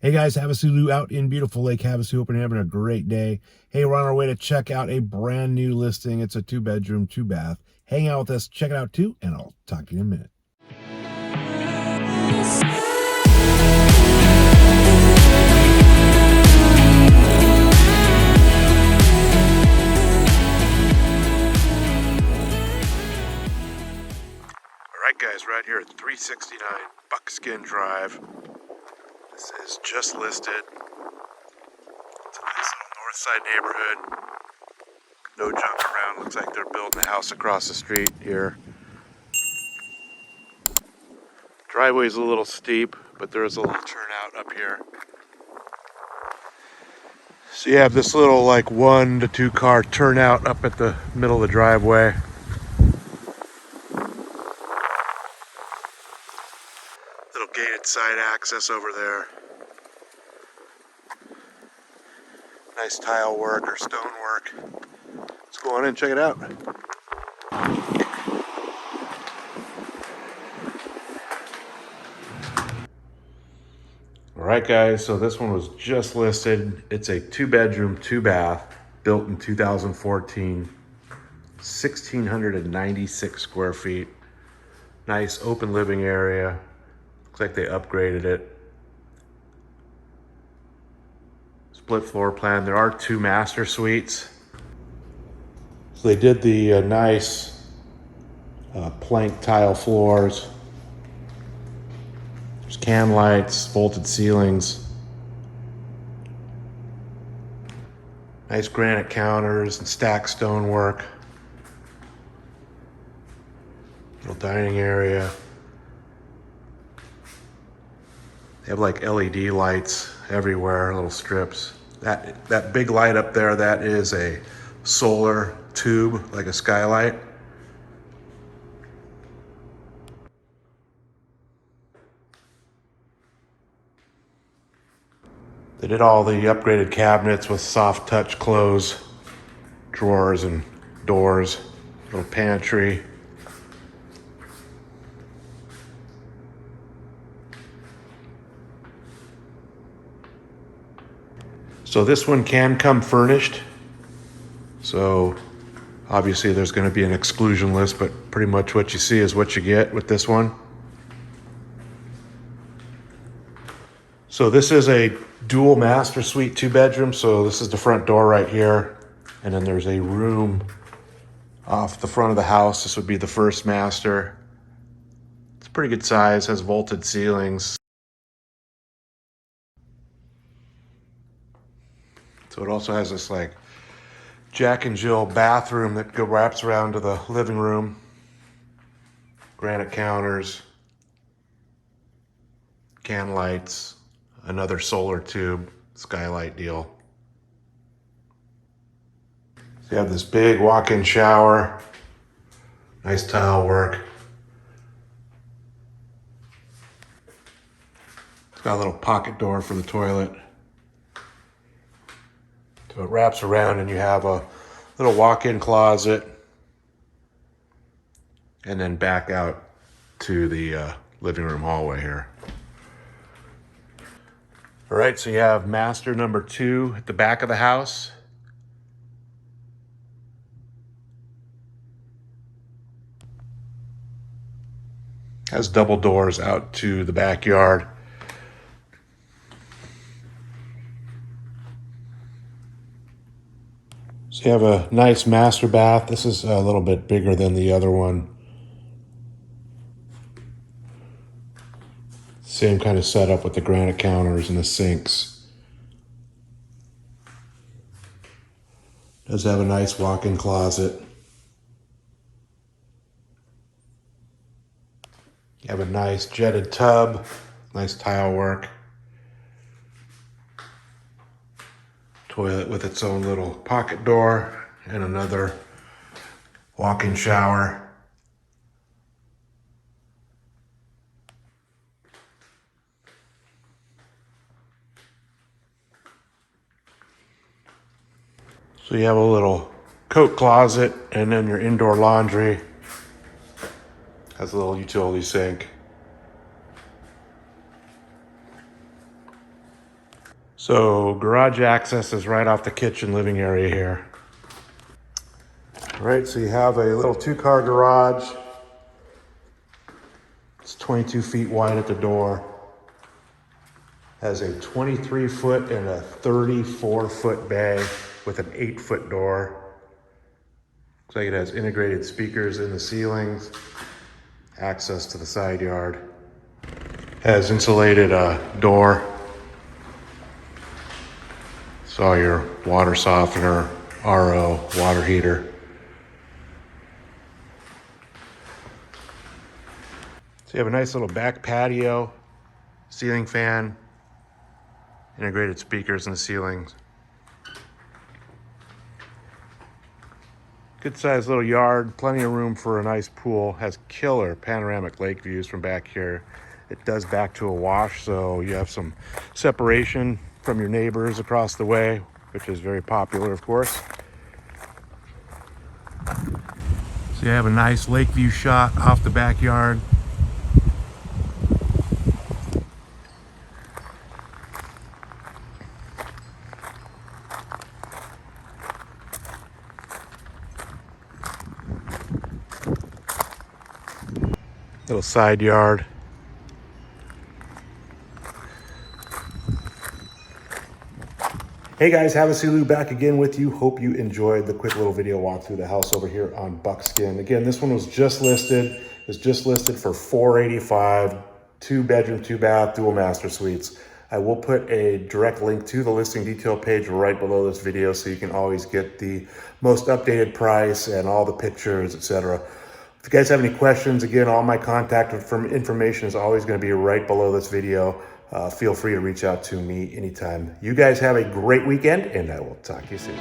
Hey guys, HavasuLew out in beautiful Lake Havasu. Hoping you're having a great day. Hey, we're on our way to check out a brand new listing. It's a 2-bedroom, 2-bath. Hang out with us, check it out too, and I'll talk to you in a minute. All right, guys, right here at 369 Buckskin Drive. This is just listed. It's a nice little north side neighborhood. No junk around. Looks like they're building a house across the street here. Driveway's a little steep, but there is a little turnout up here. So you have this little like 1 to 2 car turnout up at the middle of the driveway. Little gated side access over there. Nice tile work or stone work. Let's go on in and check it out. Alright guys, so this one was just listed. It's a 2-bedroom, 2-bath, built in 2014, 1,696 square feet. Nice open living area. Looks like they upgraded it. Split floor plan. There are 2 master suites. So they did the nice plank tile floors. There's can lights, vaulted ceilings. Nice granite counters and stacked stonework. Little dining area. They have like LED lights everywhere, little strips. That big light up there, that is a solar tube, like a skylight. They did all the upgraded cabinets with soft touch close, drawers and doors, little pantry. So this one can come furnished. So obviously there's going to be an exclusion list, but pretty much what you see is what you get with this one. So this is a dual master suite 2-bedroom. So this is the front door right here. And then there's a room off the front of the house. This would be the first master. It's a pretty good size, has vaulted ceilings. So it also has this like Jack and Jill bathroom that wraps around to the living room. Granite counters, can lights, another solar tube, skylight deal. So you have this big walk-in shower, nice tile work. It's got a little pocket door for the toilet. So it wraps around and you have a little walk-in closet and then back out to the living room hallway here. All right, so you have master number 2 at the back of the house. Has double doors out to the backyard. So you have a nice master bath. This is a little bit bigger than the other one. Same kind of setup with the granite counters and the sinks. Does have a nice walk-in closet. You have a nice jetted tub, nice tile work. Toilet with its own little pocket door and another walk-in shower. So you have a little coat closet and then your indoor laundry. Has a little utility sink. So garage access is right off the kitchen living area here. All right, so you have a little 2-car garage. It's 22 feet wide at the door. Has a 23-foot and a 34-foot bay with an 8-foot door. Looks like it has integrated speakers in the ceilings, access to the side yard. Has insulated door. Saw your water softener, RO, water heater. So you have a nice little back patio, ceiling fan, integrated speakers in the ceilings. Good sized little yard, plenty of room for a nice pool. Has killer panoramic lake views from back here. It does back to a wash, so you have some separation from your neighbors across the way, which is very popular, of course. So you have a nice lake view shot off the backyard. Little side yard. Hey guys, HavasuLew back again with you. Hope you enjoyed the quick little video walk through the house over here on Buckskin. Again, this one was just listed. It's just listed for $485, 2-bedroom, 2-bath, dual master suites. I will put a direct link to the listing detail page right below this video so you can always get the most updated price and all the pictures, etc. If you guys have any questions, again, all my contact information is always going to be right below this video. Feel free to reach out to me anytime. You guys have a great weekend, and I will talk to you soon.